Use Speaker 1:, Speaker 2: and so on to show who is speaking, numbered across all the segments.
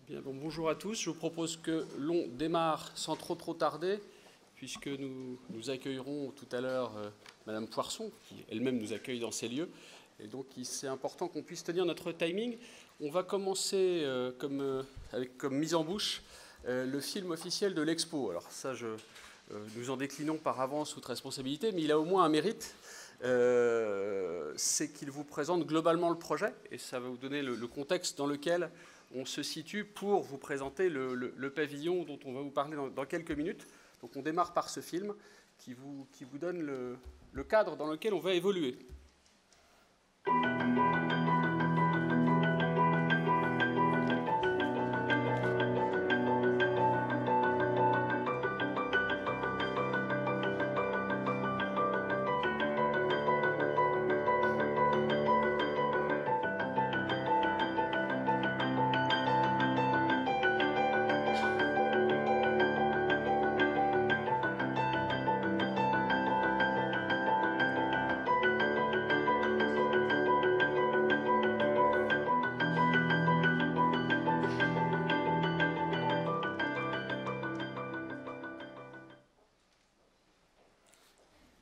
Speaker 1: Bien, bon, bonjour à tous. Je vous propose que l'on démarre sans trop tarder, puisque nous accueillerons tout à l'heure Madame Poirson, qui elle-même nous accueille dans ces lieux. Et donc, c'est important qu'on puisse tenir notre timing. On va commencer avec comme mise en bouche le film officiel de l'Expo. Alors ça, nous en déclinons par avance toute responsabilité, mais il a au moins un mérite. C'est qu'il vous présente globalement le projet, et ça va vous donner le contexte dans lequel on se situe pour vous présenter le pavillon dont on va vous parler dans quelques minutes. Donc on démarre par ce film qui vous donne le cadre dans lequel on va évoluer.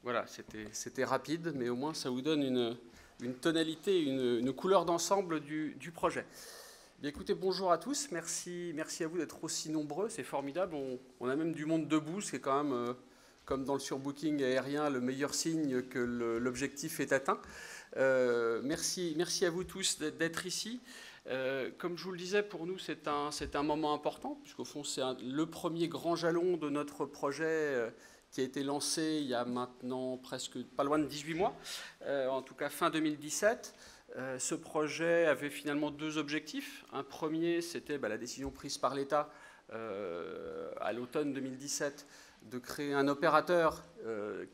Speaker 1: Voilà, c'était rapide, mais au moins ça vous donne une tonalité, une couleur d'ensemble du projet. Bien, écoutez, bonjour à tous, merci à vous d'être aussi nombreux, c'est formidable. On a même du monde debout, c'est quand même, comme dans le surbooking aérien, le meilleur signe que l'objectif est atteint. Merci à vous tous d'être ici. Comme je vous le disais, pour nous, c'est un moment important, puisqu'au fond, c'est le premier grand jalon de notre projet qui a été lancé il y a maintenant presque pas loin de 18 mois, en tout cas fin 2017. Ce projet avait finalement deux objectifs. Un premier, c'était la décision prise par l'État à l'automne 2017 de créer un opérateur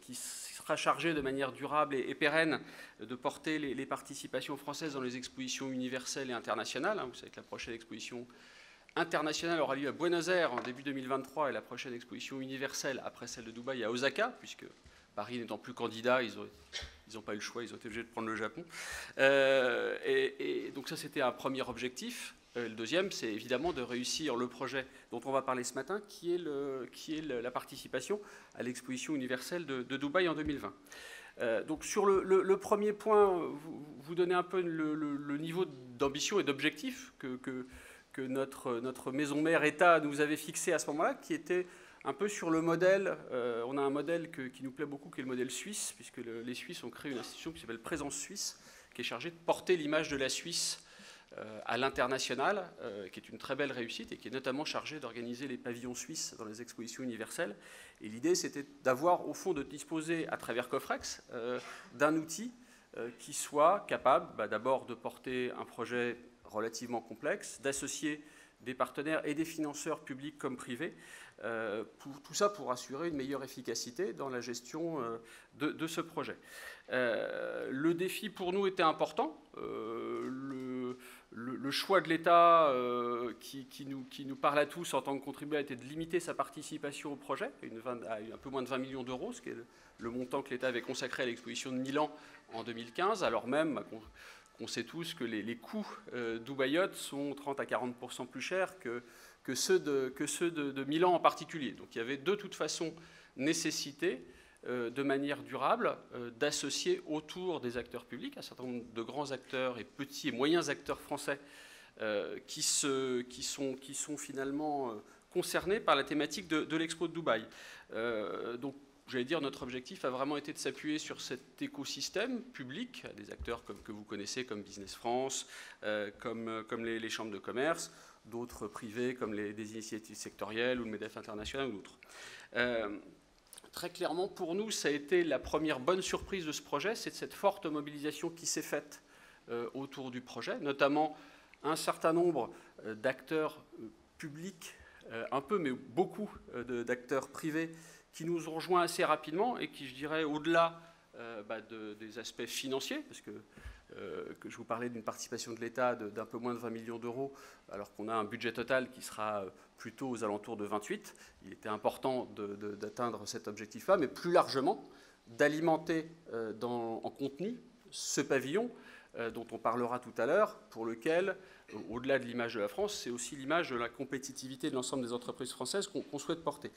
Speaker 1: qui sera chargé de manière durable et pérenne de porter les participations françaises dans les expositions universelles et internationales. Vous savez que la prochaine exposition internationale aura lieu à Buenos Aires en début 2023 et la prochaine exposition universelle après celle de Dubaï à Osaka, puisque Paris n'étant plus candidat, ils n'ont pas eu le choix, ils ont été obligés de prendre le Japon. Et donc ça, c'était un premier objectif. Le deuxième, c'est évidemment de réussir le projet dont on va parler ce matin, qui est la participation à l'exposition universelle de Dubaï en 2020. Donc sur le premier point, vous donnez un peu le niveau d'ambition et d'objectif que notre maison mère État nous avait fixé à ce moment-là, qui était un peu sur le modèle, on a un modèle qui nous plaît beaucoup, qui est le modèle suisse, puisque les Suisses ont créé une institution qui s'appelle Présence Suisse, qui est chargée de porter l'image de la Suisse à l'international, qui est une très belle réussite et qui est notamment chargée d'organiser les pavillons suisses dans les expositions universelles. Et l'idée, c'était d'avoir, au fond, de disposer, à travers Cofrex, d'un outil qui soit capable d'abord de porter un projet relativement complexe, d'associer des partenaires et des financeurs publics comme privés, tout ça pour assurer une meilleure efficacité dans la gestion de ce projet. Le défi pour nous était important. Le choix de l'État qui nous parle à tous en tant que contribuable était de limiter sa participation au projet à un peu moins de 20 millions d'euros, ce qui est le montant que l'État avait consacré à l'exposition de Milan en 2015, alors même qu'on sait tous que les coûts d'Ubaïot sont 30 à 40% plus chers que ceux de Milan en particulier. Donc il y avait de toute façon nécessité, de manière durable, d'associer autour des acteurs publics un certain nombre de grands acteurs et petits et moyens acteurs français qui sont finalement concernés par la thématique de l'Expo de Dubaï. Donc, j'allais dire, notre objectif a vraiment été de s'appuyer sur cet écosystème public, des acteurs que vous connaissez comme Business France, comme les chambres de commerce, d'autres privés comme des initiatives sectorielles ou le MEDEF international ou d'autres. Très clairement, pour nous, ça a été la première bonne surprise de ce projet, c'est cette forte mobilisation qui s'est faite autour du projet, notamment un certain nombre d'acteurs publics, un peu mais beaucoup d'acteurs privés qui nous ont rejoints assez rapidement et qui, je dirais, au-delà des aspects financiers, parce que je vous parlais d'une participation de l'État d'un peu moins de 20 millions d'euros, alors qu'on a un budget total qui sera plutôt aux alentours de 28. Il était important d'atteindre cet objectif-là, mais plus largement, d'alimenter en contenu ce pavillon dont on parlera tout à l'heure, pour lequel, au-delà de l'image de la France, c'est aussi l'image de la compétitivité de l'ensemble des entreprises françaises qu'on souhaite porter.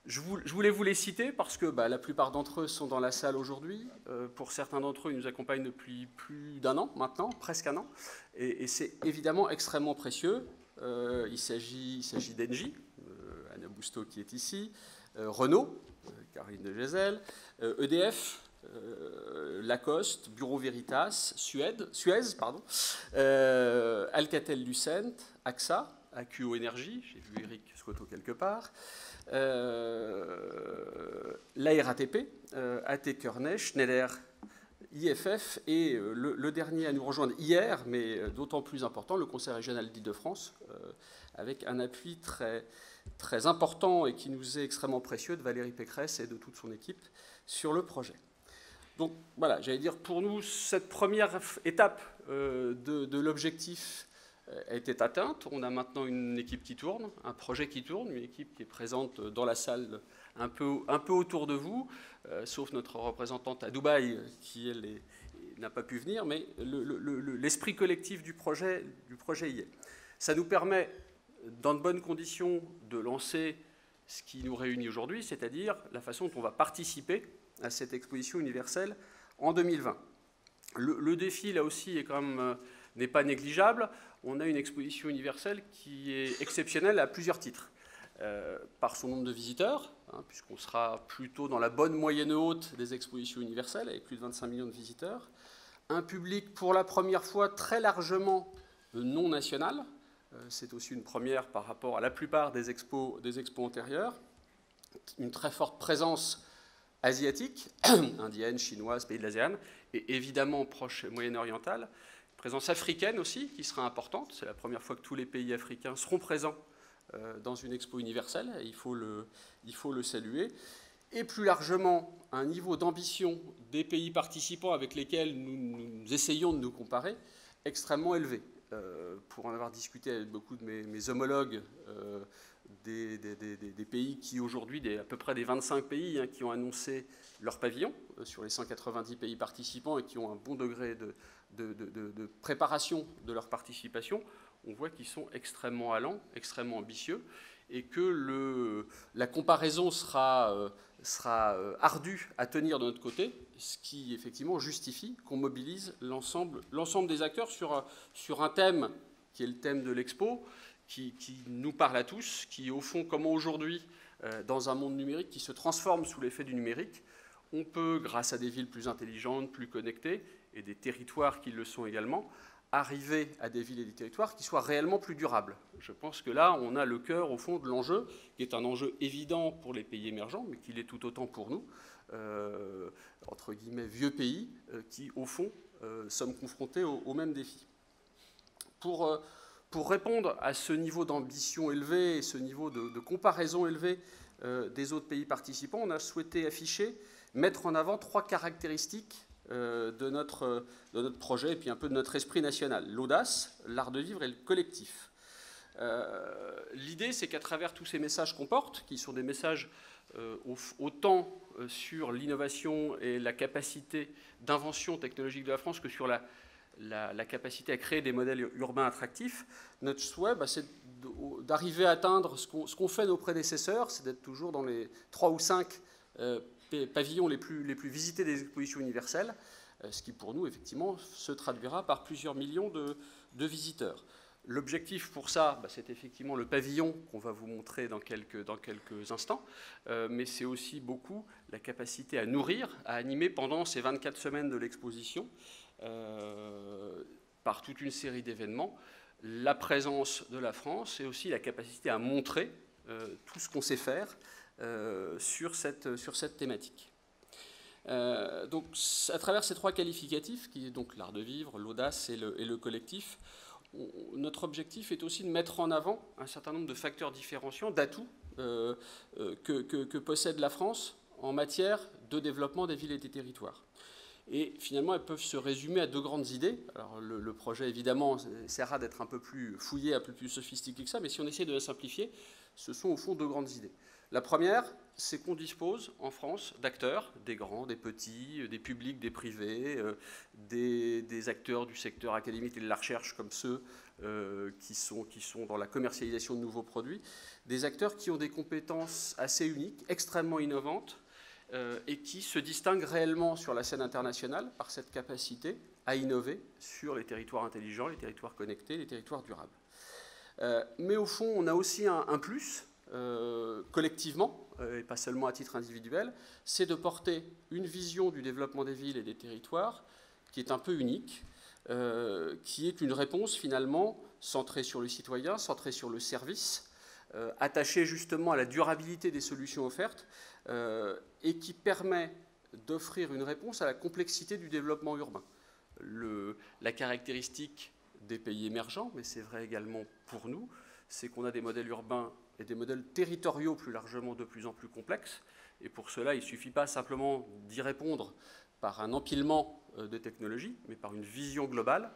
Speaker 1: Je voulais vous les citer parce que la plupart d'entre eux sont dans la salle aujourd'hui. Pour certains d'entre eux, ils nous accompagnent depuis plus d'un an maintenant, presque un an. Et c'est évidemment extrêmement précieux. Il s'agit d'Engie, Anna Bousteau qui est ici, Renault, Caroline de Gesel, EDF, Lacoste, Bureau Veritas, Suez, Alcatel-Lucent, AXA, AQO Énergie, j'ai vu Eric Scotto quelque part, la RATP, AT Kearney, Schneider, IFF et le dernier à nous rejoindre hier, mais d'autant plus important, le Conseil régional d'Île-de-France, avec un appui très important et qui nous est extrêmement précieux de Valérie Pécresse et de toute son équipe sur le projet. Donc voilà, j'allais dire, pour nous, cette première étape de l'objectif était atteinte. On a maintenant une équipe qui tourne, un projet qui tourne, une équipe qui est présente dans la salle un peu autour de vous, sauf notre représentante à Dubaï qui, elle, n'a pas pu venir, mais l'esprit collectif du projet y est. Ça nous permet, dans de bonnes conditions, de lancer ce qui nous réunit aujourd'hui, c'est-à-dire la façon dont on va participer à cette exposition universelle en 2020. Le défi, là aussi, n'est pas négligeable. On a une exposition universelle qui est exceptionnelle à plusieurs titres. Par son nombre de visiteurs, puisqu'on sera plutôt dans la bonne moyenne haute des expositions universelles, avec plus de 25 millions de visiteurs. Un public, pour la première fois, très largement non national. C'est aussi une première par rapport à la plupart des expos antérieures. Une très forte présence asiatique, indienne, chinoise, pays de l'ASEAN, et évidemment proche et moyen-orientale. Présence africaine aussi, qui sera importante. C'est la première fois que tous les pays africains seront présents dans une expo universelle. Il faut le saluer. Et plus largement, un niveau d'ambition des pays participants avec lesquels nous essayons de nous comparer, extrêmement élevé. Pour en avoir discuté avec beaucoup de mes homologues des pays qui aujourd'hui, à peu près des 25 pays qui ont annoncé leur pavillon sur les 190 pays participants et qui ont un bon degré de préparation de leur participation, on voit qu'ils sont extrêmement allants, extrêmement ambitieux et que la comparaison sera ardue à tenir de notre côté, ce qui effectivement justifie qu'on mobilise l'ensemble des acteurs sur un thème qui est le thème de l'expo, qui nous parle à tous, qui au fond, comment aujourd'hui, dans un monde numérique qui se transforme sous l'effet du numérique, on peut, grâce à des villes plus intelligentes, plus connectées, et des territoires qui le sont également, arriver à des villes et des territoires qui soient réellement plus durables. Je pense que là, on a le cœur, au fond, de l'enjeu, qui est un enjeu évident pour les pays émergents, mais qui l'est tout autant pour nous, entre guillemets, vieux pays, qui, au fond, sommes confrontés aux mêmes défis. Pour répondre à ce niveau d'ambition élevé et ce niveau de comparaison élevé des autres pays participants, on a souhaité mettre en avant 3 caractéristiques de notre projet et puis un peu de notre esprit national. L'audace, l'art de vivre et le collectif. L'idée, c'est qu'à travers tous ces messages qu'on porte, qui sont des messages autant sur l'innovation et la capacité d'invention technologique de la France que sur la capacité à créer des modèles urbains attractifs, notre souhait, c'est d'arriver à atteindre ce qu'ont fait nos prédécesseurs, c'est d'être toujours dans les 3 ou 5 pavillons les plus visités des expositions universelles, ce qui pour nous, effectivement, se traduira par plusieurs millions de visiteurs. L'objectif pour ça, c'est effectivement le pavillon qu'on va vous montrer dans quelques instants, mais c'est aussi beaucoup la capacité à nourrir, à animer pendant ces 24 semaines de l'exposition, par toute une série d'événements, la présence de la France et aussi la capacité à montrer tout ce qu'on sait faire sur cette thématique. Donc, à travers ces 3 qualificatifs, qui est donc l'art de vivre, l'audace et le collectif, notre objectif est aussi de mettre en avant un certain nombre de facteurs différenciants, d'atouts que possède la France en matière de développement des villes et des territoires. Et finalement, elles peuvent se résumer à deux grandes idées. Alors, le projet, évidemment, essaiera d'être un peu plus fouillé, un peu plus sophistiqué que ça, mais si on essaie de la simplifier, ce sont au fond deux grandes idées. La première, c'est qu'on dispose en France d'acteurs, des grands, des petits, des publics, des privés, des acteurs du secteur académique et de la recherche comme ceux qui sont dans la commercialisation de nouveaux produits, des acteurs qui ont des compétences assez uniques, extrêmement innovantes, et qui se distinguent réellement sur la scène internationale par cette capacité à innover sur les territoires intelligents, les territoires connectés, les territoires durables. Mais au fond, on a aussi un plus, collectivement, et pas seulement à titre individuel, c'est de porter une vision du développement des villes et des territoires qui est un peu unique, qui est une réponse finalement centrée sur le citoyen, centrée sur le service, attachée justement à la durabilité des solutions offertes, et qui permet d'offrir une réponse à la complexité du développement urbain. La caractéristique des pays émergents, mais c'est vrai également pour nous, c'est qu'on a des modèles urbains et des modèles territoriaux plus largement de plus en plus complexes. Et pour cela, il ne suffit pas simplement d'y répondre par un empilement de technologies, mais par une vision globale,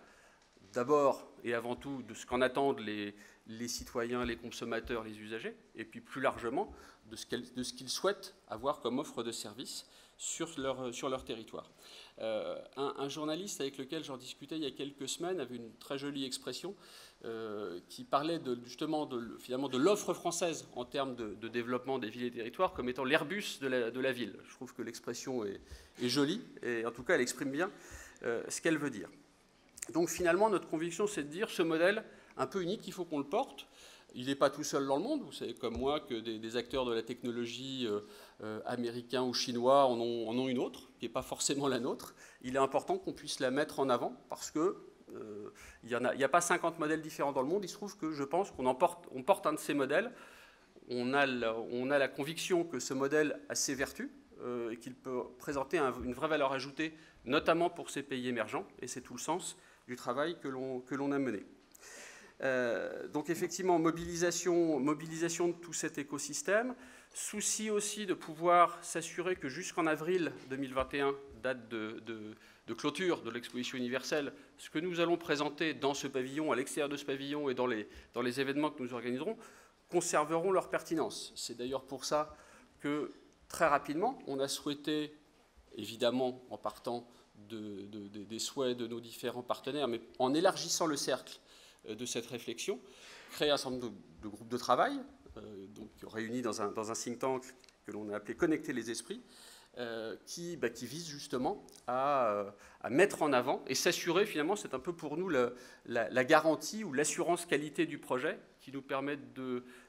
Speaker 1: d'abord et avant tout de ce qu'en attendent les citoyens, les consommateurs, les usagers, et puis plus largement de ce qu'ils souhaitent avoir comme offre de services sur leur territoire. Un journaliste avec lequel j'en discutais il y a quelques semaines avait une très jolie expression qui parlait finalement de l'offre française en termes de développement des villes et des territoires comme étant l'Airbus de la ville. Je trouve que l'expression est jolie et en tout cas elle exprime bien ce qu'elle veut dire. Donc finalement notre conviction c'est de dire ce modèle un peu unique, il faut qu'on le porte. Il n'est pas tout seul dans le monde, vous savez comme moi que des acteurs de la technologie américains ou chinois en ont une autre, qui n'est pas forcément la nôtre. Il est important qu'on puisse la mettre en avant parce que il n'y a pas 50 modèles différents dans le monde. Il se trouve que je pense qu'on porte un de ces modèles. On a la conviction que ce modèle a ses vertus et qu'il peut présenter une vraie valeur ajoutée, notamment pour ces pays émergents. Et c'est tout le sens du travail que l'on a mené. Donc effectivement, mobilisation de tout cet écosystème, souci aussi de pouvoir s'assurer que jusqu'en avril 2021, date de clôture de l'exposition universelle, ce que nous allons présenter dans ce pavillon, à l'extérieur de ce pavillon et dans les événements que nous organiserons, conserveront leur pertinence. C'est d'ailleurs pour ça que très rapidement, on a souhaité, évidemment en partant des souhaits de nos différents partenaires, mais en élargissant le cercle de cette réflexion, créer un certain nombre de groupes de travail, donc réunis dans un think tank que l'on a appelé Connecter les esprits, qui vise justement à mettre en avant et s'assurer, finalement, c'est un peu pour nous la garantie ou l'assurance qualité du projet qui nous permet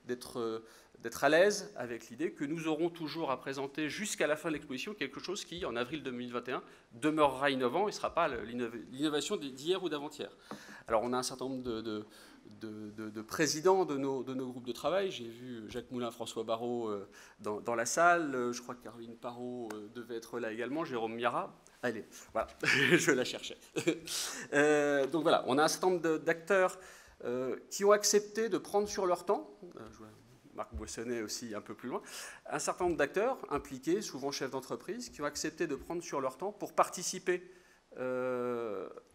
Speaker 1: d'être à l'aise avec l'idée que nous aurons toujours à présenter jusqu'à la fin de l'exposition quelque chose qui, en avril 2021, demeurera innovant et ne sera pas l'innovation d'hier ou d'avant-hier. Alors on a un certain nombre de présidents de nos groupes de travail. J'ai vu Jacques Moulin, François Barrault dans la salle. Je crois que Caroline Parot devait être là également. Jérôme Miara. Allez, voilà, je la cherchais. Donc voilà, on a un certain nombre d'acteurs qui ont accepté de prendre sur leur temps. Je vois Marc Boissonnet aussi un peu plus loin. Un certain nombre d'acteurs impliqués, souvent chefs d'entreprise, qui ont accepté de prendre sur leur temps pour participer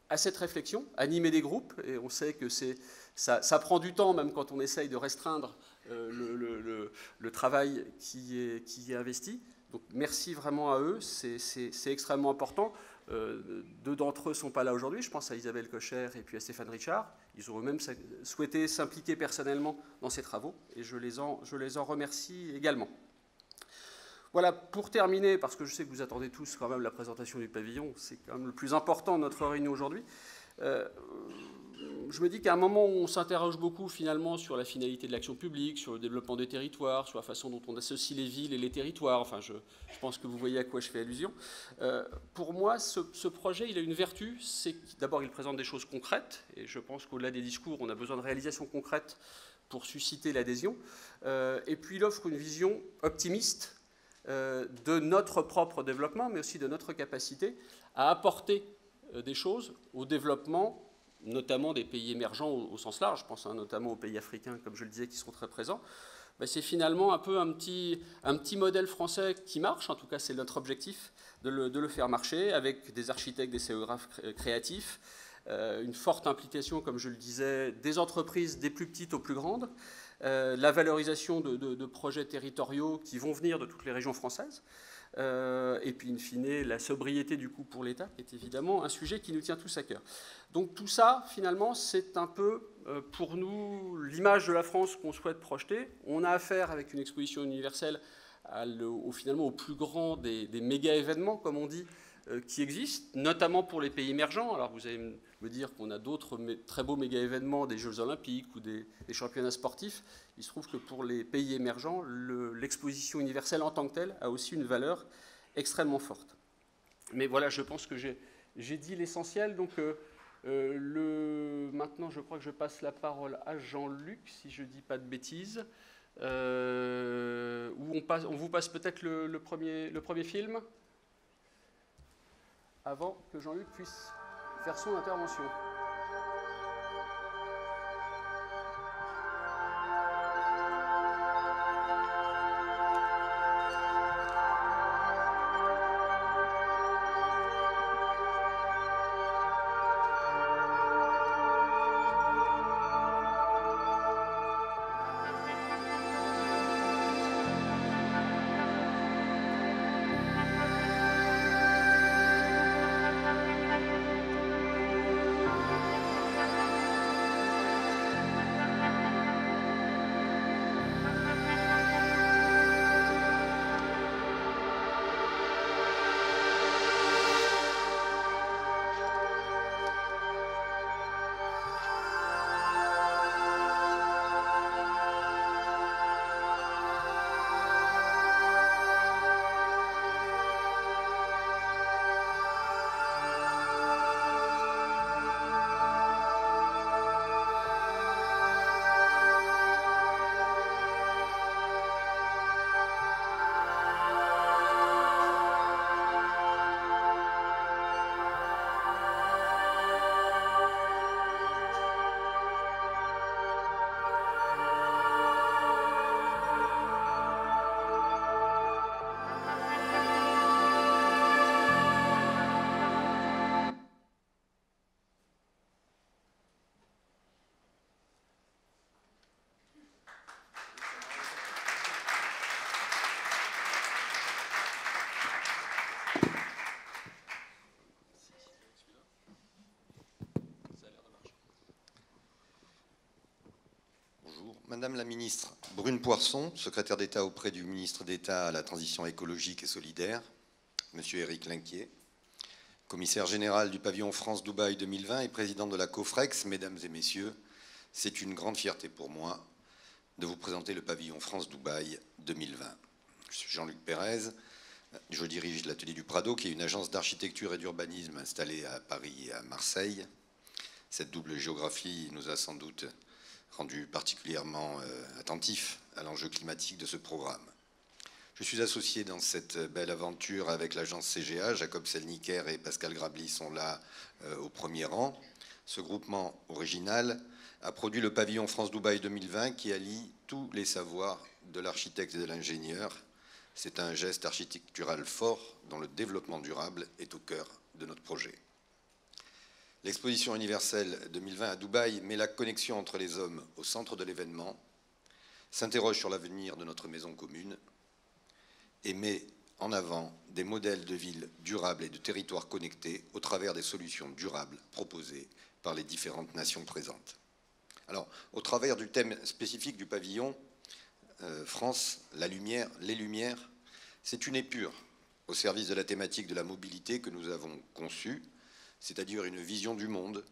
Speaker 1: à cette réflexion, animer des groupes, et on sait que ça prend du temps, même quand on essaye de restreindre le travail qui est investi. Donc merci vraiment à eux, c'est extrêmement important. Deux d'entre eux ne sont pas là aujourd'hui, je pense à Isabelle Cocher et puis à Stéphane Richard. Ils ont eux-mêmes souhaité s'impliquer personnellement dans ces travaux, et je les en remercie également. Voilà, pour terminer, parce que je sais que vous attendez tous quand même la présentation du pavillon, c'est quand même le plus important de notre réunion aujourd'hui. Je me dis qu'à un moment où on s'interroge beaucoup finalement sur la finalité de l'action publique, sur le développement des territoires, sur la façon dont on associe les villes et les territoires, enfin je pense que vous voyez à quoi je fais allusion. Pour moi, ce projet, il a une vertu, c'est d'abord il présente des choses concrètes, et je pense qu'au-delà des discours, on a besoin de réalisations concrètes pour susciter l'adhésion, et puis il offre une vision optimiste de notre propre développement, mais aussi de notre capacité à apporter des choses au développement, notamment des pays émergents au sens large, je pense notamment aux pays africains, comme je le disais, qui seront très présents, ben, c'est finalement un peu un petit modèle français qui marche, en tout cas c'est notre objectif, de le faire marcher, avec des architectes, des scénographes créatifs, une forte implication, comme je le disais, des entreprises, des plus petites aux plus grandes, la valorisation de projets territoriaux qui vont venir de toutes les régions françaises, et puis in fine la sobriété du coût pour l'État, qui est évidemment un sujet qui nous tient tous à cœur. Donc tout ça, finalement, c'est un peu pour nous l'image de la France qu'on souhaite projeter. On a affaire avec une exposition universelle finalement au plus grand des méga événements, comme on dit, qui existent, notamment pour les pays émergents. Alors vous allez me dire qu'on a d'autres très beaux méga événements, des Jeux Olympiques ou des championnats sportifs. Il se trouve que pour les pays émergents, l'exposition universelle en tant que telle a aussi une valeur extrêmement forte. Mais voilà, je pense que j'ai dit l'essentiel. Donc maintenant, je crois que je passe la parole à Jean-Luc, si je ne dis pas de bêtises. Où on vous passe peut-être le premier film, avant que Jean-Luc puisse faire son intervention.
Speaker 2: Madame la ministre Brune Poirson, secrétaire d'État auprès du ministre d'État à la Transition écologique et solidaire, Monsieur Éric Linquier, commissaire général du pavillon France-Dubaï 2020 et président de la COFREX, mesdames et messieurs, c'est une grande fierté pour moi de vous présenter le pavillon France-Dubaï 2020. Je suis Jean-Luc Pérez, je dirige l'atelier du Prado, qui est une agence d'architecture et d'urbanisme installée à Paris et à Marseille. Cette double géographie nous a sans doute rendu particulièrement attentif à l'enjeu climatique de ce programme. Je suis associé dans cette belle aventure avec l'agence CGA, Jacob Selniker et Pascal Grabli sont là au premier rang. Ce groupement original a produit le pavillon France-Dubaï 2020 qui allie tous les savoirs de l'architecte et de l'ingénieur. C'est un geste architectural fort dont le développement durable est au cœur de notre projet. L'exposition universelle 2020 à Dubaï met la connexion entre les hommes au centre de l'événement, s'interroge sur l'avenir de notre maison commune et met en avant des modèles de villes durables et de territoires connectés au travers des solutions durables proposées par les différentes nations présentes. Alors, au travers du thème spécifique du pavillon, France, la lumière, les lumières, c'est une épure au service de la thématique de la mobilité que nous avons conçue, c'est-à-dire une vision du monde,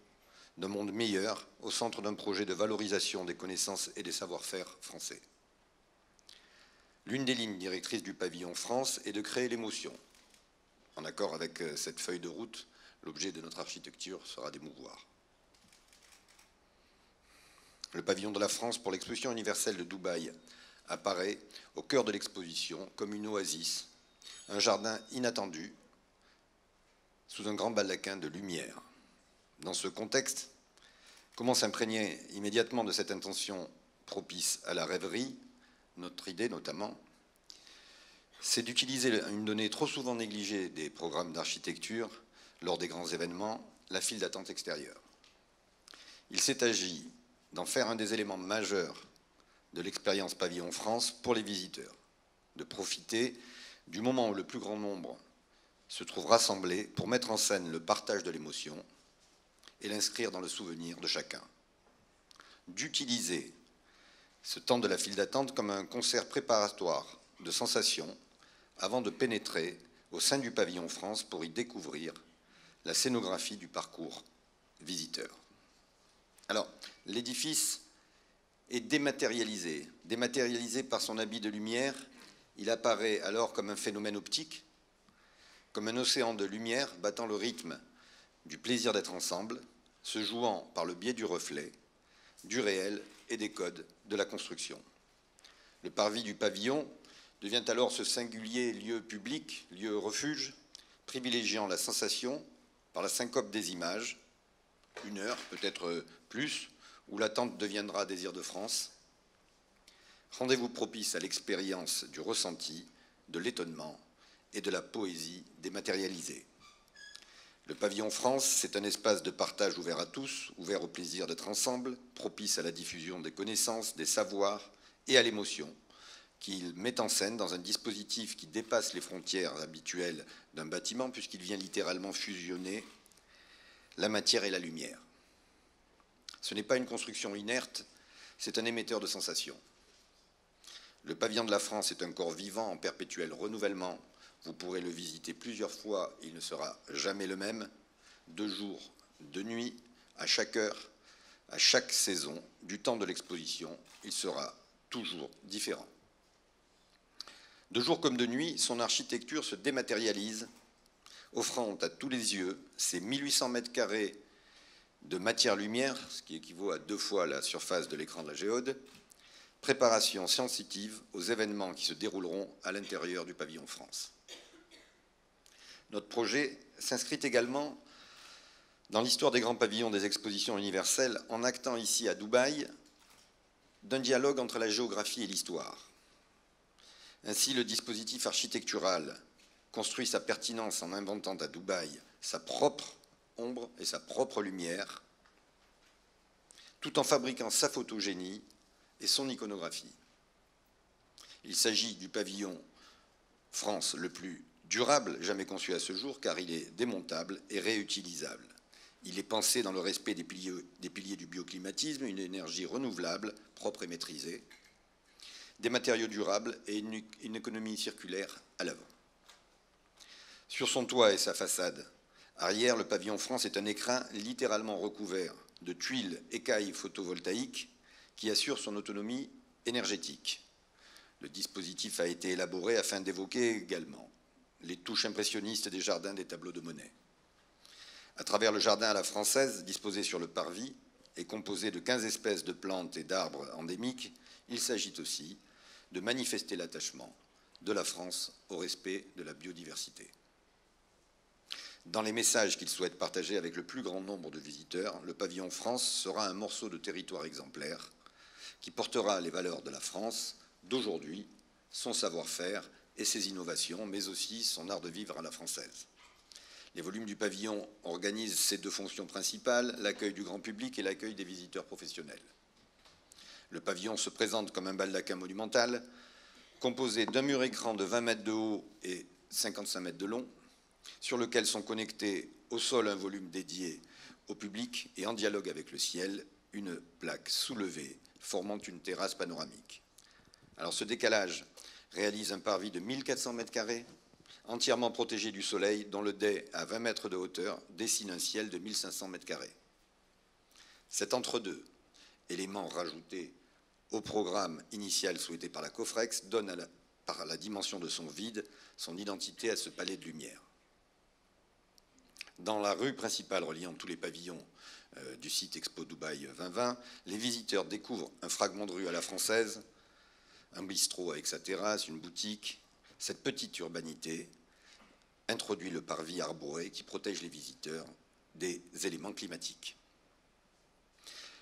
Speaker 2: d'un monde meilleur, au centre d'un projet de valorisation des connaissances et des savoir-faire français. L'une des lignes directrices du pavillon France est de créer l'émotion. En accord avec cette feuille de route, l'objet de notre architecture sera d'émouvoir. Le pavillon de la France pour l'exposition universelle de Dubaï apparaît au cœur de l'exposition comme une oasis, un jardin inattendu, sous un grand baldaquin de lumière. Dans ce contexte, comment s'imprégner immédiatement de cette intention propice à la rêverie, Notre idée, notamment, c'est d'utiliser une donnée trop souvent négligée des programmes d'architecture lors des grands événements, la file d'attente extérieure. Il s'est agi d'en faire un des éléments majeurs de l'expérience Pavillon France pour les visiteurs, de profiter du moment où le plus grand nombre se trouve rassemblé pour mettre en scène le partage de l'émotion et l'inscrire dans le souvenir de chacun. D'utiliser ce temps de la file d'attente comme un concert préparatoire de sensations avant de pénétrer au sein du Pavillon France pour y découvrir la scénographie du parcours visiteur. Alors, l'édifice est dématérialisé par son habit de lumière. Il apparaît alors comme un phénomène optique, comme un océan de lumière battant le rythme du plaisir d'être ensemble, se jouant par le biais du reflet, du réel et des codes de la construction. Le parvis du pavillon devient alors ce singulier lieu public, lieu refuge, privilégiant la sensation par la syncope des images, une heure, peut-être plus, où l'attente deviendra désir de France. Rendez-vous propice à l'expérience du ressenti, de l'étonnement et de la poésie dématérialisée. Le Pavillon France, c'est un espace de partage ouvert à tous, ouvert au plaisir d'être ensemble, propice à la diffusion des connaissances, des savoirs et à l'émotion, qu'il met en scène dans un dispositif qui dépasse les frontières habituelles d'un bâtiment, puisqu'il vient littéralement fusionner la matière et la lumière. Ce n'est pas une construction inerte, c'est un émetteur de sensations. Le Pavillon de la France est un corps vivant en perpétuel renouvellement. Vous pourrez le visiter plusieurs fois, il ne sera jamais le même, de jour, de nuit, à chaque heure, à chaque saison, du temps de l'exposition, il sera toujours différent. De jour comme de nuit, son architecture se dématérialise, offrant à tous les yeux ses 1800 mètres carrés de matière-lumière, ce qui équivaut à 2 fois la surface de l'écran de la géode, préparation sensitive aux événements qui se dérouleront à l'intérieur du Pavillon France. Notre projet s'inscrit également dans l'histoire des grands pavillons des expositions universelles en actant ici à Dubaï d'un dialogue entre la géographie et l'histoire. Ainsi, le dispositif architectural construit sa pertinence en inventant à Dubaï sa propre ombre et sa propre lumière, tout en fabriquant sa photogénie et son iconographie. Il s'agit du pavillon France le plus durable jamais conçu à ce jour, car il est démontable et réutilisable. Il est pensé dans le respect des piliers du bioclimatisme, une énergie renouvelable, propre et maîtrisée, des matériaux durables et une économie circulaire à l'œuvre. Sur son toit et sa façade arrière, le pavillon France est un écrin littéralement recouvert de tuiles écailles photovoltaïques qui assurent son autonomie énergétique. Le dispositif a été élaboré afin d'évoquer également les touches impressionnistes des jardins des tableaux de Monet. À travers le jardin à la française, disposé sur le parvis et composé de 15 espèces de plantes et d'arbres endémiques, il s'agit aussi de manifester l'attachement de la France au respect de la biodiversité. Dans les messages qu'il souhaite partager avec le plus grand nombre de visiteurs, le pavillon France sera un morceau de territoire exemplaire qui portera les valeurs de la France d'aujourd'hui, son savoir-faire et ses innovations, mais aussi son art de vivre à la française. Les volumes du pavillon organisent ces 2 fonctions principales, l'accueil du grand public et l'accueil des visiteurs professionnels. Le pavillon se présente comme un baldaquin monumental, composé d'un mur écran de 20 mètres de haut et 55 mètres de long, sur lequel sont connectés au sol un volume dédié au public et en dialogue avec le ciel, une plaque soulevée formant une terrasse panoramique. Alors ce décalage réalise un parvis de 1400 mètres carrés, entièrement protégé du soleil, dont le dais à 20 mètres de hauteur dessine un ciel de 1500 mètres carrés. Cet entre-deux, élément rajouté au programme initial souhaité par la COFREX, donne par la dimension de son vide son identité à ce palais de lumière. Dans la rue principale reliant tous les pavillons du site Expo Dubaï 2020, les visiteurs découvrent un fragment de rue à la française, un bistrot avec sa terrasse, une boutique. Cette petite urbanité introduit le parvis arboré qui protège les visiteurs des éléments climatiques.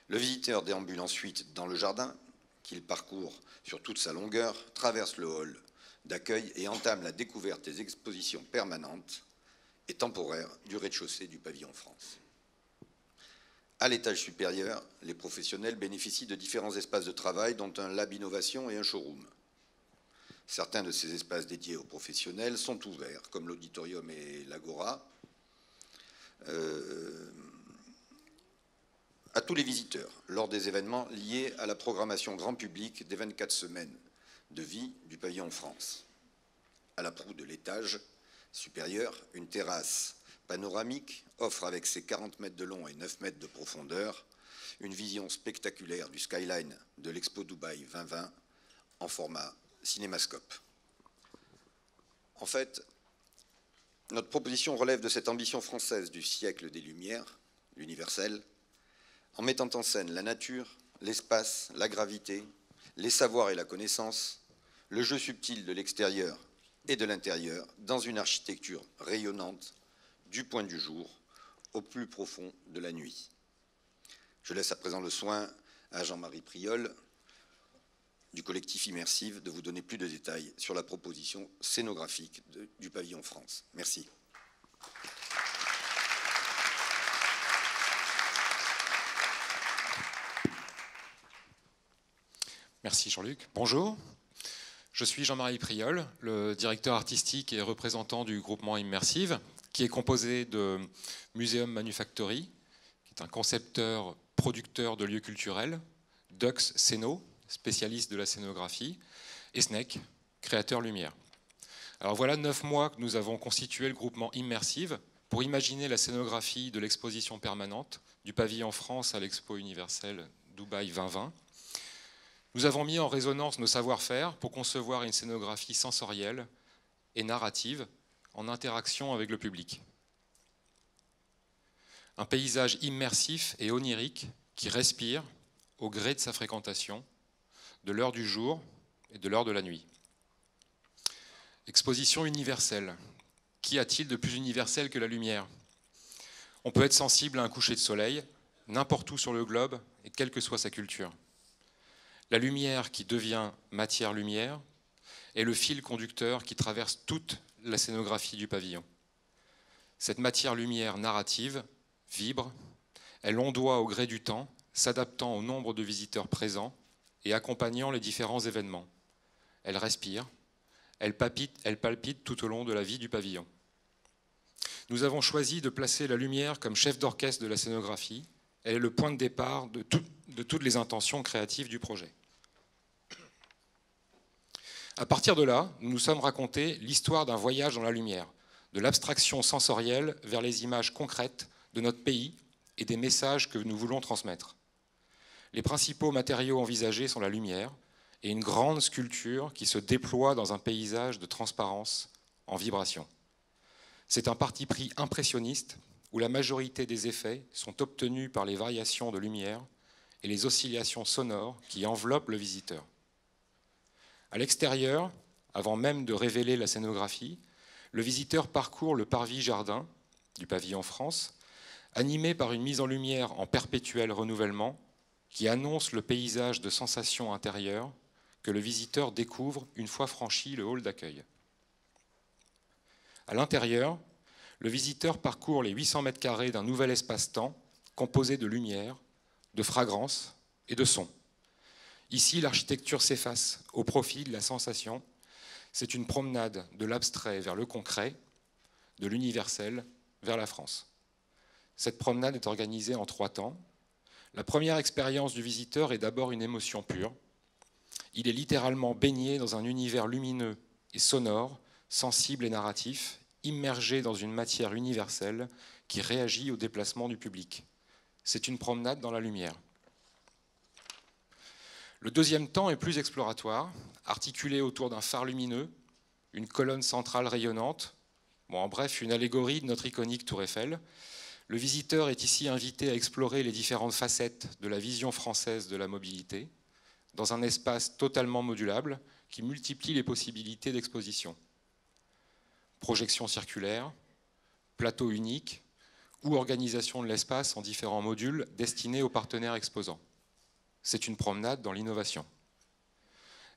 Speaker 2: Le visiteur déambule ensuite dans le jardin, qu'il parcourt sur toute sa longueur, traverse le hall d'accueil et entame la découverte des expositions permanentes et temporaires du rez-de-chaussée du pavillon France. À l'étage supérieur, les professionnels bénéficient de différents espaces de travail, dont un lab innovation et un showroom. Certains de ces espaces dédiés aux professionnels sont ouverts, comme l'auditorium et l'agora, à tous les visiteurs lors des événements liés à la programmation grand public des 24 semaines de vie du pavillon France. À la proue de l'étage supérieur, une terrasse panoramique offre, avec ses 40 mètres de long et 9 mètres de profondeur, une vision spectaculaire du skyline de l'Expo Dubaï 2020 en format cinémascope. En fait, notre proposition relève de cette ambition française du siècle des Lumières, l'universel, en mettant en scène la nature, l'espace, la gravité, les savoirs et la connaissance, le jeu subtil de l'extérieur et de l'intérieur dans une architecture rayonnante du point du jour au plus profond de la nuit. Je laisse à présent le soin à Jean-Marie Priol du collectif Immersive de vous donner plus de détails sur la proposition scénographique du pavillon France. Merci.
Speaker 3: Merci Jean-Luc. Bonjour, je suis Jean-Marie Priol, le directeur artistique et représentant du groupement Immersive, qui est composé de Museum Manufactory, qui est un concepteur, producteur de lieux culturels, Dux Scéno, spécialiste de la scénographie, et SNEC, créateur lumière. Alors voilà 9 mois que nous avons constitué le groupement Immersive pour imaginer la scénographie de l'exposition permanente du pavillon France à l'Expo universelle Dubaï 2020. Nous avons mis en résonance nos savoir-faire pour concevoir une scénographie sensorielle et narrative en interaction avec le public. Un paysage immersif et onirique qui respire au gré de sa fréquentation, de l'heure du jour et de l'heure de la nuit. Exposition universelle. Qu'y a-t-il de plus universel que la lumière? On peut être sensible à un coucher de soleil, n'importe où sur le globe, et quelle que soit sa culture. La lumière qui devient matière-lumière est le fil conducteur qui traverse toute la scénographie du pavillon. Cette matière-lumière narrative vibre, elle ondoie au gré du temps, s'adaptant au nombre de visiteurs présents et accompagnant les différents événements. Elle respire, elle palpite tout au long de la vie du pavillon. Nous avons choisi de placer la lumière comme chef d'orchestre de la scénographie. Elle est le point de départ de toutes les intentions créatives du projet. À partir de là, nous nous sommes raconté l'histoire d'un voyage dans la lumière, de l'abstraction sensorielle vers les images concrètes de notre pays et des messages que nous voulons transmettre. Les principaux matériaux envisagés sont la lumière et une grande sculpture qui se déploie dans un paysage de transparence en vibration. C'est un parti pris impressionniste où la majorité des effets sont obtenus par les variations de lumière et les oscillations sonores qui enveloppent le visiteur. À l'extérieur, avant même de révéler la scénographie, le visiteur parcourt le parvis-jardin du pavillon France, animé par une mise en lumière en perpétuel renouvellement qui annonce le paysage de sensations intérieures que le visiteur découvre une fois franchi le hall d'accueil. À l'intérieur, le visiteur parcourt les 800 mètres carrés d'un nouvel espace-temps composé de lumière, de fragrances et de sons. Ici, l'architecture s'efface au profit de la sensation. C'est une promenade de l'abstrait vers le concret, de l'universel vers la France. Cette promenade est organisée en 3 temps. La première expérience du visiteur est d'abord une émotion pure. Il est littéralement baigné dans un univers lumineux et sonore, sensible et narratif, immergé dans une matière universelle qui réagit au déplacement du public. C'est une promenade dans la lumière. Le deuxième temps est plus exploratoire, articulé autour d'un phare lumineux, une colonne centrale rayonnante, en bref, une allégorie de notre iconique Tour Eiffel. Le visiteur est ici invité à explorer les différentes facettes de la vision française de la mobilité, dans un espace totalement modulable qui multiplie les possibilités d'exposition. Projection circulaire, plateau unique ou organisation de l'espace en différents modules destinés aux partenaires exposants. C'est une promenade dans l'innovation.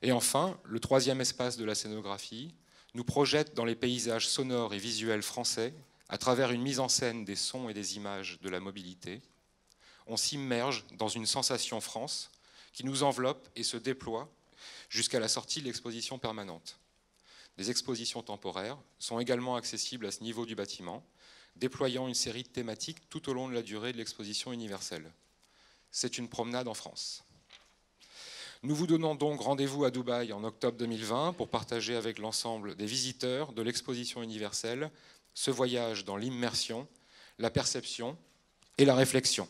Speaker 3: Et enfin, le troisième espace de la scénographie nous projette dans les paysages sonores et visuels français à travers une mise en scène des sons et des images de la mobilité. On s'immerge dans une sensation France qui nous enveloppe et se déploie jusqu'à la sortie de l'exposition permanente. Des expositions temporaires sont également accessibles à ce niveau du bâtiment, déployant une série de thématiques tout au long de la durée de l'exposition universelle. C'est une promenade en France. Nous vous donnons donc rendez-vous à Dubaï en octobre 2020 pour partager avec l'ensemble des visiteurs de l'exposition universelle ce voyage dans l'immersion, la perception et la réflexion.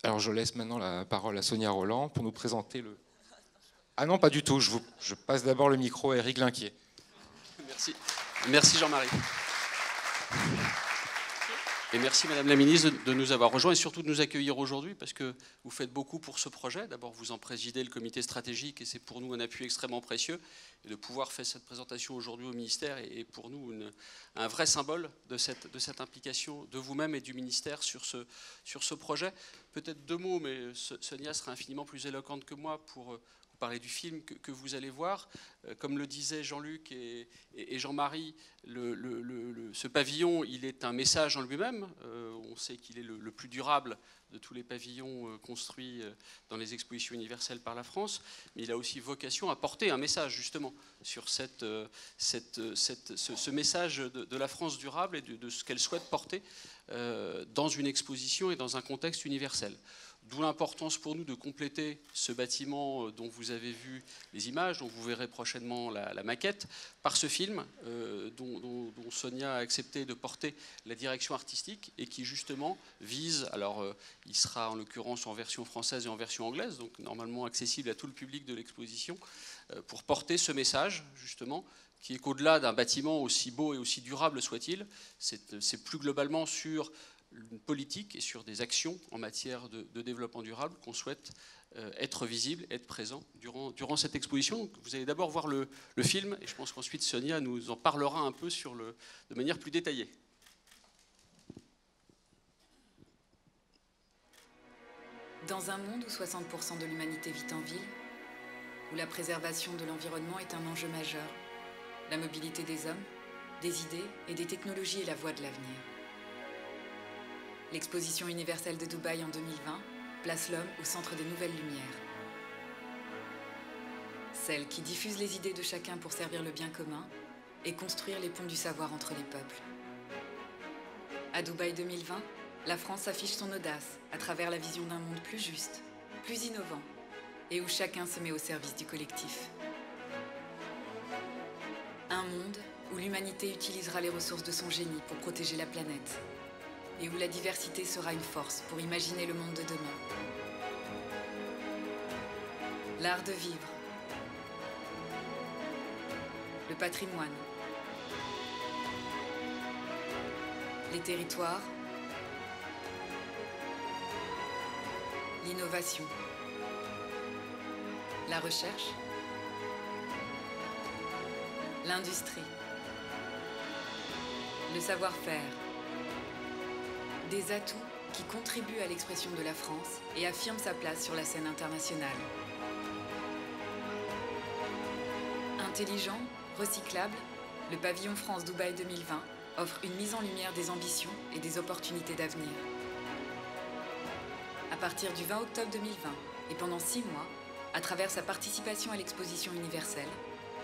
Speaker 3: Alors je laisse maintenant la parole à Sonia Rolland pour nous présenter le... Ah non, pas du tout, je passe d'abord le micro à Éric Linquier.
Speaker 1: Merci. Merci Jean-Marie. Et merci Madame la Ministre de nous avoir rejoints et surtout de nous accueillir aujourd'hui parce que vous faites beaucoup pour ce projet. D'abord, vous en présidez le comité stratégique et c'est pour nous un appui extrêmement précieux. Et de pouvoir faire cette présentation aujourd'hui au ministère est pour nous un vrai symbole de cette implication de vous-même et du ministère sur ce projet. Peut-être deux mots, mais Sonia sera infiniment plus éloquente que moi pour vous parler du film que vous allez voir. Comme le disaient Jean-Luc et Jean-Marie, ce pavillon, il est un message en lui-même. On sait qu'il est le plus durable de tous les pavillons construits dans les expositions universelles par la France, mais il a aussi vocation à porter un message justement sur ce message de la France durable et de ce qu'elle souhaite porter dans une exposition et dans un contexte universel. D'où l'importance pour nous de compléter ce bâtiment dont vous avez vu les images, dont vous verrez prochainement la maquette, par ce film dont Sonia a accepté de porter la direction artistique et qui justement vise, alors il sera en l'occurrence en version française et en version anglaise, donc normalement accessible à tout le public de l'exposition, pour porter ce message justement qui est qu'au-delà d'un bâtiment aussi beau et aussi durable soit-il, c'est plus globalement sur une politique et sur des actions en matière de développement durable qu'on souhaite être visible, être présent durant cette exposition. Donc vous allez d'abord voir le film et je pense qu'ensuite Sonia nous en parlera un peu de manière plus détaillée.
Speaker 4: Dans un monde où 60% de l'humanité vit en ville, où la préservation de l'environnement est un enjeu majeur, la mobilité des hommes, des idées et des technologies est la voie de l'avenir. L'exposition universelle de Dubaï en 2020 place l'homme au centre des nouvelles lumières. Celles qui diffusent les idées de chacun pour servir le bien commun et construire les ponts du savoir entre les peuples. À Dubaï 2020, la France affiche son audace à travers la vision d'un monde plus juste, plus innovant et où chacun se met au service du collectif. Un monde où l'humanité utilisera les ressources de son génie pour protéger la planète et où la diversité sera une force pour imaginer le monde de demain. L'art de vivre, le patrimoine, les territoires, l'innovation, la recherche, l'industrie, le savoir-faire. Des atouts qui contribuent à l'expression de la France et affirment sa place sur la scène internationale. Intelligent, recyclable, le pavillon France Dubaï 2020 offre une mise en lumière des ambitions et des opportunités d'avenir. À partir du 20 octobre 2020 et pendant 6 mois, à travers sa participation à l'exposition universelle,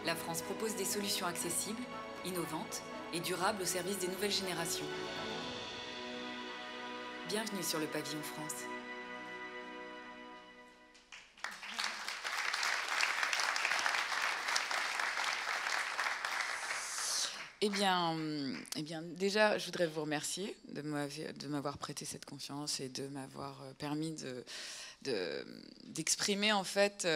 Speaker 4: la France propose des solutions accessibles, innovantes et durables au service des nouvelles générations. Bienvenue sur le pavillon France. Eh bien, déjà, je voudrais vous remercier de m'avoir prêté cette confiance et de m'avoir permis d'exprimer en fait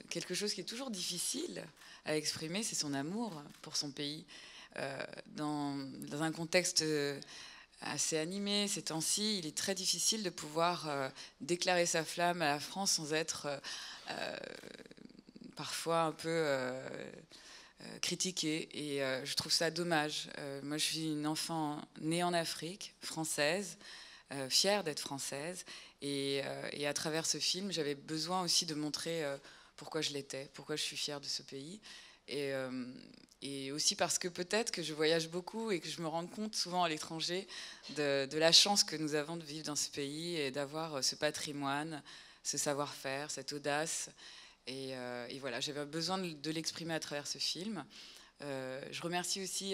Speaker 4: quelque chose qui est toujours difficile à exprimer, c'est son amour pour son pays. Dans un contexte assez animé ces temps-ci, il est très difficile de pouvoir déclarer sa flamme à la France sans être parfois un peu critiquée. Et je trouve ça dommage. Moi, je suis une enfant née en Afrique, française, fière d'être française. Et à travers ce film, j'avais besoin aussi de montrer pourquoi je l'étais, pourquoi je suis fière de ce pays. Et aussi parce que peut-être que je voyage beaucoup et que je me rends compte souvent à l'étranger de la chance que nous avons de vivre dans ce pays et d'avoir ce patrimoine, ce savoir-faire, cette audace. Et voilà, j'avais besoin de l'exprimer à travers ce film. Je remercie aussi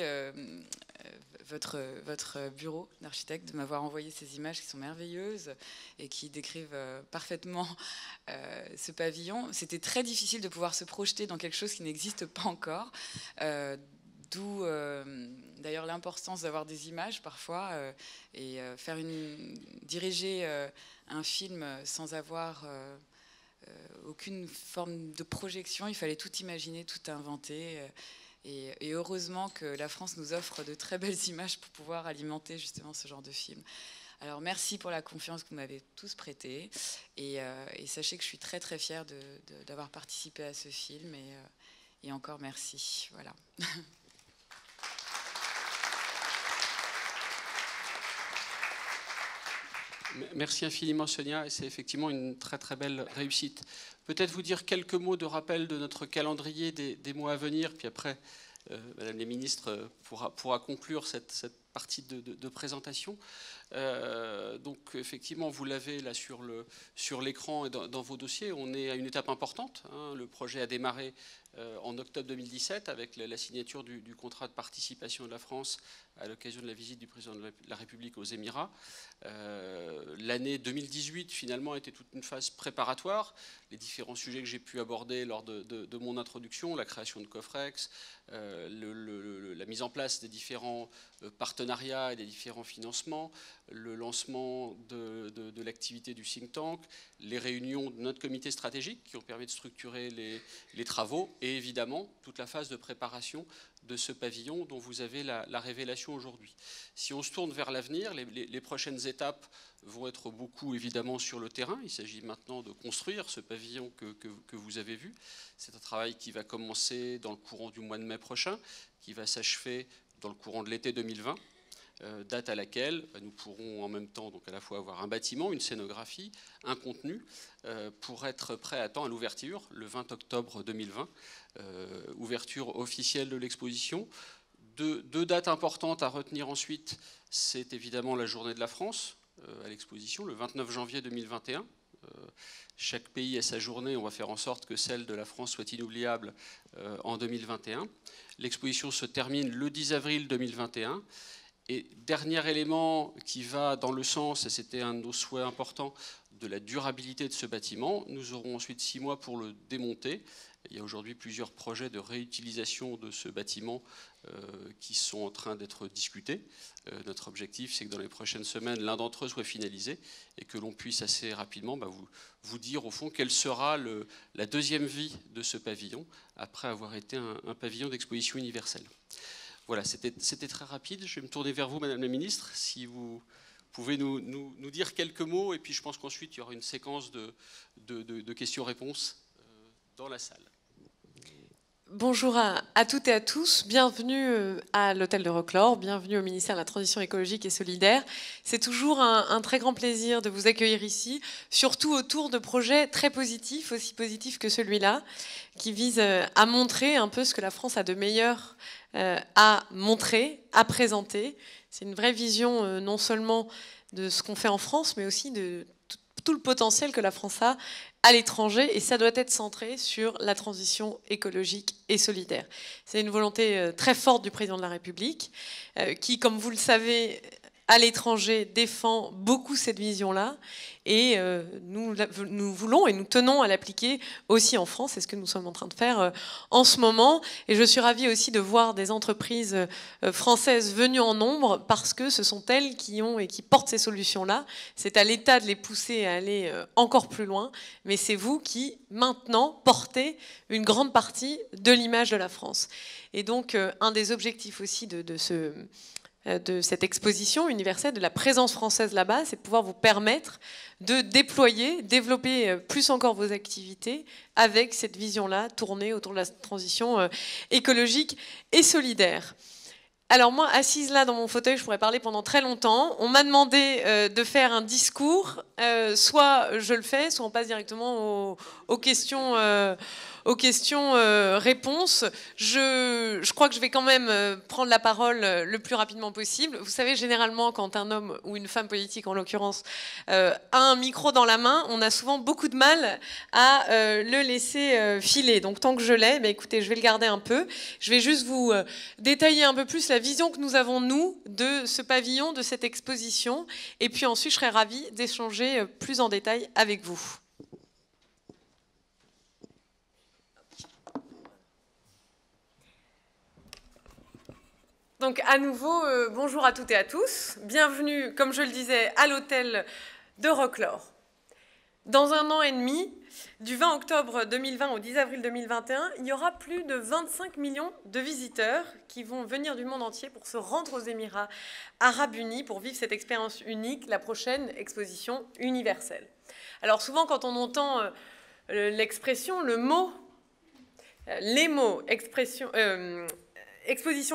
Speaker 4: votre bureau d'architecte de m'avoir envoyé ces images qui sont merveilleuses et qui décrivent parfaitement ce pavillon. C'était très difficile de pouvoir se projeter dans quelque chose qui n'existe pas encore, d'où d'ailleurs l'importance d'avoir des images parfois et diriger un film sans avoir aucune forme de projection. Il fallait tout imaginer, tout inventer. Et heureusement que la France nous offre de très belles images pour pouvoir alimenter justement ce genre de film. Alors merci pour la confiance que vous m'avez tous prêtée. Et sachez que je suis très très fière d'avoir participé à ce film. Et encore merci. Voilà.
Speaker 1: Merci infiniment Sonia, et c'est effectivement une très très belle réussite. Peut-être vous dire quelques mots de rappel de notre calendrier des mois à venir, puis après Madame la Ministre pourra conclure cette partie de présentation. Donc effectivement, vous l'avez là sur l'écran et dans vos dossiers, on est à une étape importante. Hein. Le projet a démarré en octobre 2017 avec la signature du contrat de participation de la France à l'occasion de la visite du président de la République aux Émirats. L'année 2018 finalement était toute une phase préparatoire. Les différents sujets que j'ai pu aborder lors de mon introduction, la création de Cofrex, la mise en place des différents partenariats et des différents financements, le lancement de l'activité du think tank, les réunions de notre comité stratégique qui ont permis de structurer les travaux et évidemment toute la phase de préparation de ce pavillon dont vous avez la révélation aujourd'hui. Si on se tourne vers l'avenir, les prochaines étapes vont être beaucoup évidemment sur le terrain. Il s'agit maintenant de construire ce pavillon que vous avez vu. C'est un travail qui va commencer dans le courant du mois de mai prochain, qui va s'achever dans le courant de l'été 2020. Date à laquelle nous pourrons en même temps donc à la fois avoir un bâtiment, une scénographie, un contenu pour être prêt à temps à l'ouverture le 20 octobre 2020, ouverture officielle de l'exposition. Deux dates importantes à retenir ensuite, c'est évidemment la Journée de la France à l'exposition, le 29 janvier 2021. Chaque pays a sa journée, on va faire en sorte que celle de la France soit inoubliable en 2021. L'exposition se termine le 10 avril 2021. Et dernier élément qui va dans le sens, et c'était un de nos souhaits importants, de la durabilité de ce bâtiment, nous aurons ensuite 6 mois pour le démonter. Il y a aujourd'hui plusieurs projets de réutilisation de ce bâtiment qui sont en train d'être discutés. Notre objectif, c'est que dans les prochaines semaines, l'un d'entre eux soit finalisé et que l'on puisse assez rapidement vous dire au fond quelle sera la deuxième vie de ce pavillon après avoir été un pavillon d'exposition universelle. Voilà, c'était très rapide. Je vais me tourner vers vous, Madame la Ministre, si vous pouvez nous dire quelques mots. Et puis je pense qu'ensuite, il y aura une séquence de questions-réponses dans la salle.
Speaker 5: Bonjour à toutes et à tous. Bienvenue à l'Hôtel de Roquelaure. Bienvenue au ministère de la Transition écologique et solidaire. C'est toujours un très grand plaisir de vous accueillir ici, surtout autour de projets très positifs, aussi positifs que celui-là, qui visent à montrer un peu ce que la France a de meilleur à montrer, à présenter. C'est une vraie vision non seulement de ce qu'on fait en France, mais aussi de tout le potentiel que la France a à l'étranger, et ça doit être centré sur la transition écologique et solidaire. C'est une volonté très forte du président de la République, qui, comme vous le savez, à l'étranger, défend beaucoup cette vision-là, et nous voulons et nous tenons à l'appliquer aussi en France. C'est ce que nous sommes en train de faire en ce moment. Et je suis ravie aussi de voir des entreprises françaises venues en nombre, parce que ce sont elles qui ont et qui portent ces solutions-là. C'est à l'État de les pousser à aller encore plus loin, mais c'est vous qui, maintenant, portez une grande partie de l'image de la France. Et donc, un des objectifs aussi de cette exposition universelle, de la présence française là-bas, c'est de pouvoir vous permettre de déployer, développer plus encore vos activités avec cette vision-là tournée autour de la transition écologique et solidaire. Alors moi, assise là dans mon fauteuil, je pourrais parler pendant très longtemps. On m'a demandé de faire un discours. Soit je le fais, soit on passe directement aux questions réponses. Je crois que je vais quand même prendre la parole le plus rapidement possible. Vous savez, généralement, quand un homme ou une femme politique, en l'occurrence, a un micro dans la main, on a souvent beaucoup de mal à le laisser filer. Donc tant que je l'ai, écoutez, je vais le garder un peu. Je vais juste vous détailler un peu plus la vision que nous avons, nous, de ce pavillon, de cette exposition. Et puis ensuite, je serai ravie d'échanger plus en détail avec vous. Donc à nouveau, bonjour à toutes et à tous. Bienvenue, comme je le disais, à l'hôtel de Roquelaure. Dans 1 an et demi, du 20 octobre 2020 au 10 avril 2021, il y aura plus de 25 millions de visiteurs qui vont venir du monde entier pour se rendre aux Émirats Arabes Unis pour vivre cette expérience unique, la prochaine exposition universelle. Alors souvent, quand on entend l'expression, le mot, les mots, exposition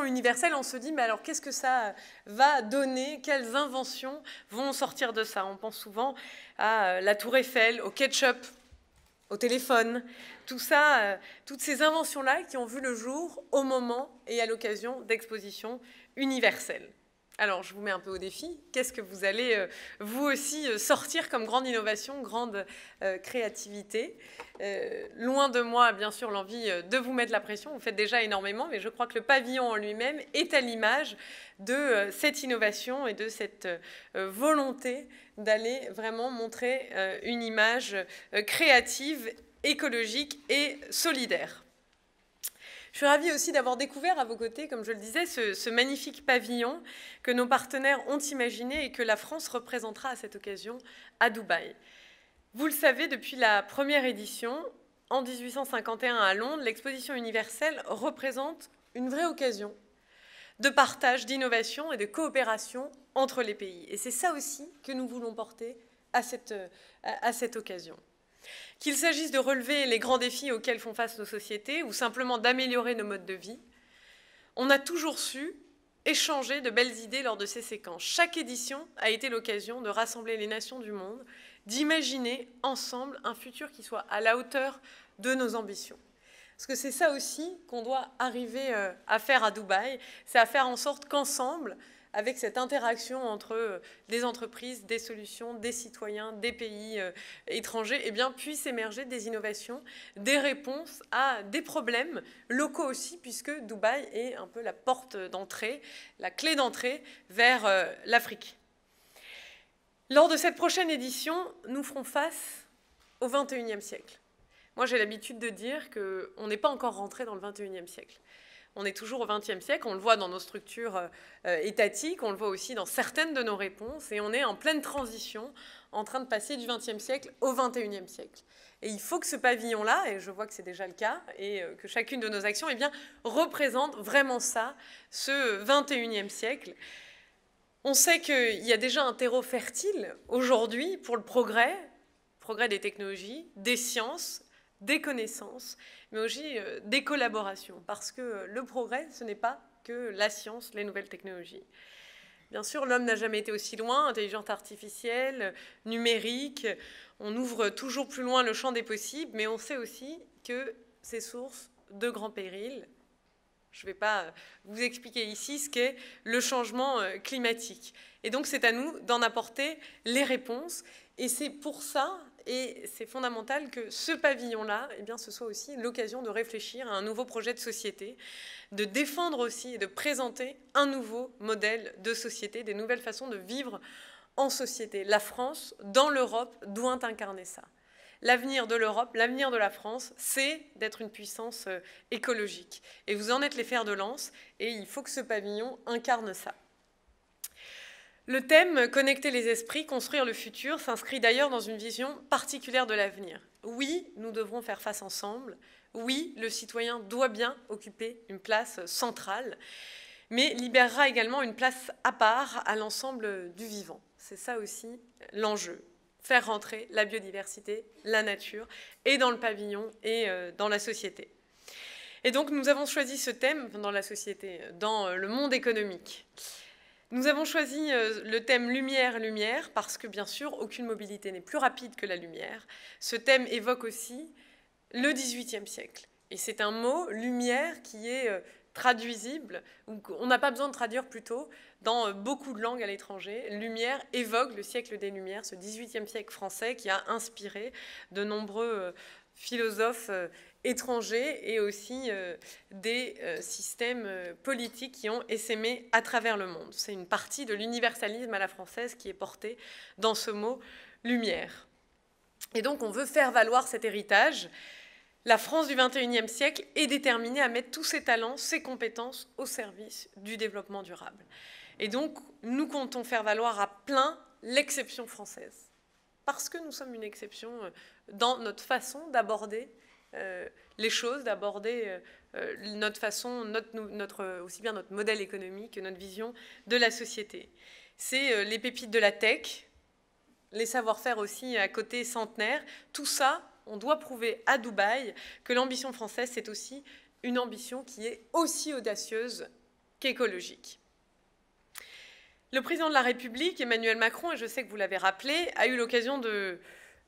Speaker 5: universelle, on se dit, mais alors qu'est-ce que ça va donner? Quelles inventions vont sortir de ça? On pense souvent à la Tour Eiffel, au ketchup, au téléphone, tout ça, toutes ces inventions-là qui ont vu le jour au moment et à l'occasion d'expositions universelles. Alors, je vous mets un peu au défi. Qu'est-ce que vous allez, vous aussi, sortir comme grande innovation, grande créativité? Loin de moi, bien sûr, l'envie de vous mettre la pression. Vous faites déjà énormément, mais je crois que le pavillon en lui-même est à l'image de cette innovation et de cette volonté d'aller vraiment montrer une image créative, écologique et solidaire. Je suis ravie aussi d'avoir découvert à vos côtés, comme je le disais, ce magnifique pavillon que nos partenaires ont imaginé et que la France représentera à cette occasion à Dubaï. Vous le savez, depuis la première édition, en 1851 à Londres, l'exposition universelle représente une vraie occasion de partage, d'innovation et de coopération entre les pays. Et c'est ça aussi que nous voulons porter à cette occasion. Qu'il s'agisse de relever les grands défis auxquels font face nos sociétés ou simplement d'améliorer nos modes de vie, on a toujours su échanger de belles idées lors de ces séquences. Chaque édition a été l'occasion de rassembler les nations du monde, d'imaginer ensemble un futur qui soit à la hauteur de nos ambitions. Parce que c'est ça aussi qu'on doit arriver à faire à Dubaï, c'est à faire en sorte qu'ensemble, avec cette interaction entre des entreprises, des solutions, des citoyens, des pays étrangers, eh bien, puissent émerger des innovations, des réponses à des problèmes locaux aussi, puisque Dubaï est un peu la porte d'entrée, la clé d'entrée vers l'Afrique. Lors de cette prochaine édition, nous ferons face au XXIe siècle. Moi, j'ai l'habitude de dire qu'on n'est pas encore rentré dans le XXIe siècle. On est toujours au XXe siècle, on le voit dans nos structures étatiques, on le voit aussi dans certaines de nos réponses, et on est en pleine transition, en train de passer du XXe siècle au XXIe siècle. Et il faut que ce pavillon-là, et je vois que c'est déjà le cas, et que chacune de nos actions, eh bien, représente vraiment ça, ce XXIe siècle. On sait qu'il y a déjà un terreau fertile aujourd'hui pour le progrès des technologies, des sciences, des connaissances, mais aussi des collaborations, parce que le progrès, ce n'est pas que la science, les nouvelles technologies. Bien sûr, l'homme n'a jamais été aussi loin, intelligence artificielle, numérique, on ouvre toujours plus loin le champ des possibles, mais on sait aussi que c'est source de grands périls. Je ne vais pas vous expliquer ici ce qu'est le changement climatique. Et donc, c'est à nous d'en apporter les réponses, et c'est pour ça, et c'est fondamental que ce pavillon-là, eh bien, ce soit aussi l'occasion de réfléchir à un nouveau projet de société, de défendre aussi et de présenter un nouveau modèle de société, des nouvelles façons de vivre en société. La France, dans l'Europe, doit incarner ça. L'avenir de l'Europe, l'avenir de la France, c'est d'être une puissance écologique. Et vous en êtes les fers de lance, et il faut que ce pavillon incarne ça. Le thème « Connecter les esprits, construire le futur » s'inscrit d'ailleurs dans une vision particulière de l'avenir. Oui, nous devrons faire face ensemble. Oui, le citoyen doit bien occuper une place centrale, mais libérera également une place à part à l'ensemble du vivant. C'est ça aussi l'enjeu. Faire rentrer la biodiversité, la nature, et dans le pavillon et dans la société. Et donc nous avons choisi ce thème dans la société, dans le monde économique. Nous avons choisi le thème lumière, lumière, parce que bien sûr, aucune mobilité n'est plus rapide que la lumière. Ce thème évoque aussi le XVIIIe siècle. Et c'est un mot, lumière, qui est traduisible, ou on n'a pas besoin de traduire plutôt, dans beaucoup de langues à l'étranger. Lumière évoque le siècle des Lumières, ce XVIIIe siècle français qui a inspiré de nombreux philosophes étrangers et aussi des systèmes politiques qui ont essaimé à travers le monde. C'est une partie de l'universalisme à la française qui est portée dans ce mot lumière. Et donc on veut faire valoir cet héritage. La France du XXIe siècle est déterminée à mettre tous ses talents, ses compétences au service du développement durable. Et donc nous comptons faire valoir à plein l'exception française. Parce que nous sommes une exception dans notre façon d'aborder les choses, d'aborder notre façon, aussi bien notre modèle économique que notre vision de la société. C'est les pépites de la tech, les savoir-faire aussi à côté centenaire. Tout ça, on doit prouver à Dubaï que l'ambition française, c'est aussi une ambition qui est aussi audacieuse qu'écologique. Le président de la République, Emmanuel Macron, et je sais que vous l'avez rappelé, a eu l'occasion de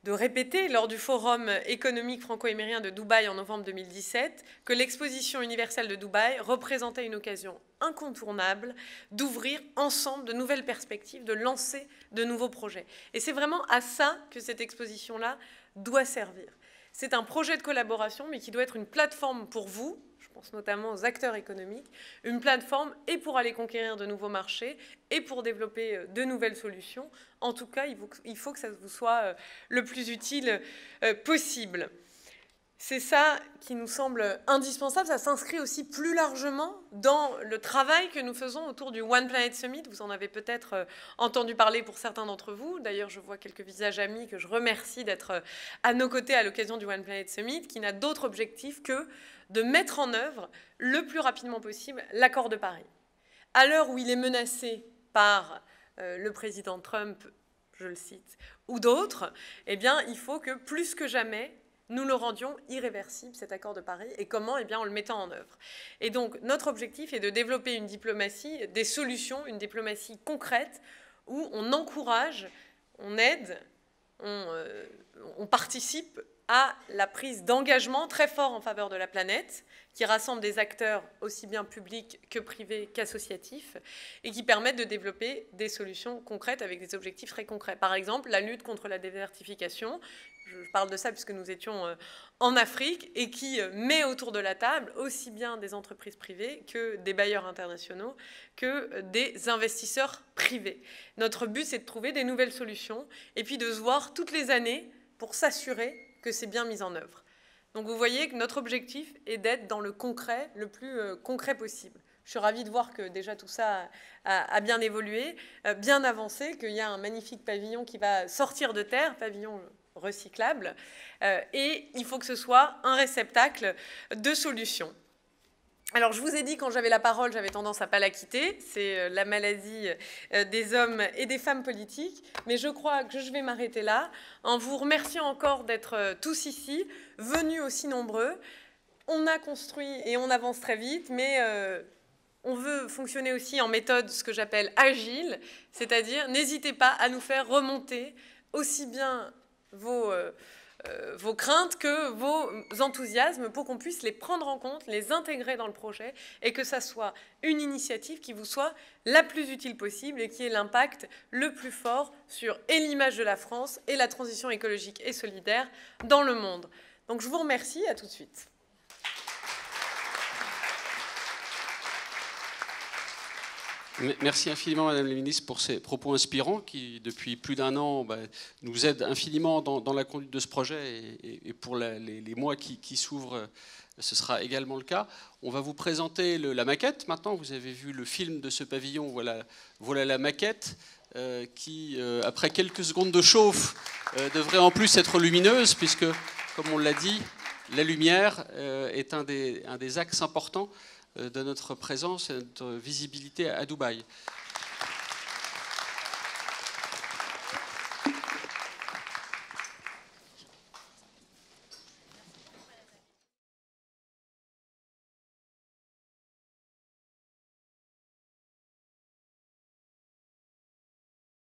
Speaker 5: répéter lors du Forum économique franco-émirien de Dubaï en novembre 2017 que l'exposition universelle de Dubaï représentait une occasion incontournable d'ouvrir ensemble de nouvelles perspectives, de lancer de nouveaux projets. Et c'est vraiment à ça que cette exposition-là doit servir. C'est un projet de collaboration, mais qui doit être une plateforme pour vous, je pense notamment aux acteurs économiques, une plateforme et pour aller conquérir de nouveaux marchés et pour développer de nouvelles solutions. En tout cas, il faut que ça vous soit le plus utile possible. C'est ça qui nous semble indispensable. Ça s'inscrit aussi plus largement dans le travail que nous faisons autour du One Planet Summit. Vous en avez peut-être entendu parler pour certains d'entre vous. D'ailleurs, je vois quelques visages amis que je remercie d'être à nos côtés à l'occasion du One Planet Summit, qui n'a d'autre objectif que de mettre en œuvre le plus rapidement possible l'accord de Paris. À l'heure où il est menacé par le président Trump, je le cite, ou d'autres, eh bien, il faut que plus que jamais, nous le rendions irréversible, cet accord de Paris. Et comment? Eh bien, en le mettant en œuvre. Et donc, notre objectif est de développer une diplomatie, des solutions, une diplomatie concrète, où on encourage, on aide, on participe à la prise d'engagement très fort en faveur de la planète, qui rassemble des acteurs aussi bien publics que privés qu'associatifs, et qui permettent de développer des solutions concrètes avec des objectifs très concrets. Par exemple, la lutte contre la désertification, je parle de ça puisque nous étions en Afrique, et qui met autour de la table aussi bien des entreprises privées que des bailleurs internationaux, que des investisseurs privés. Notre but, c'est de trouver des nouvelles solutions, et puis de se voir toutes les années pour s'assurer que c'est bien mis en œuvre. Donc vous voyez que notre objectif est d'être dans le concret, le plus concret possible. Je suis ravie de voir que déjà tout ça a bien évolué, bien avancé, qu'il y a un magnifique pavillon qui va sortir de terre, pavillon recyclable, et il faut que ce soit un réceptacle de solutions. Alors, je vous ai dit, quand j'avais la parole, j'avais tendance à ne pas la quitter. C'est la maladie des hommes et des femmes politiques. Mais je crois que je vais m'arrêter là, en vous remerciant encore d'être tous ici, venus aussi nombreux. On a construit et on avance très vite, mais on veut fonctionner aussi en méthode, ce que j'appelle agile, c'est-à-dire n'hésitez pas à nous faire remonter aussi bien vos craintes que vos enthousiasmes pour qu'on puisse les prendre en compte, les intégrer dans le projet et que ça soit une initiative qui vous soit la plus utile possible et qui ait l'impact le plus fort sur et l'image de la France et la transition écologique et solidaire dans le monde. Donc je vous remercie, à tout de suite.
Speaker 1: Merci infiniment, Madame la Ministre, pour ces propos inspirants qui, depuis plus d'un an, nous aident infiniment dans la conduite de ce projet et pour les mois qui s'ouvrent, ce sera également le cas. On va vous présenter la maquette maintenant. Vous avez vu le film de ce pavillon, voilà la maquette qui, après quelques secondes de chauffe, devrait en plus être lumineuse puisque, comme on l'a dit, la lumière est un des axes importants de notre présence et de notre visibilité à Dubaï.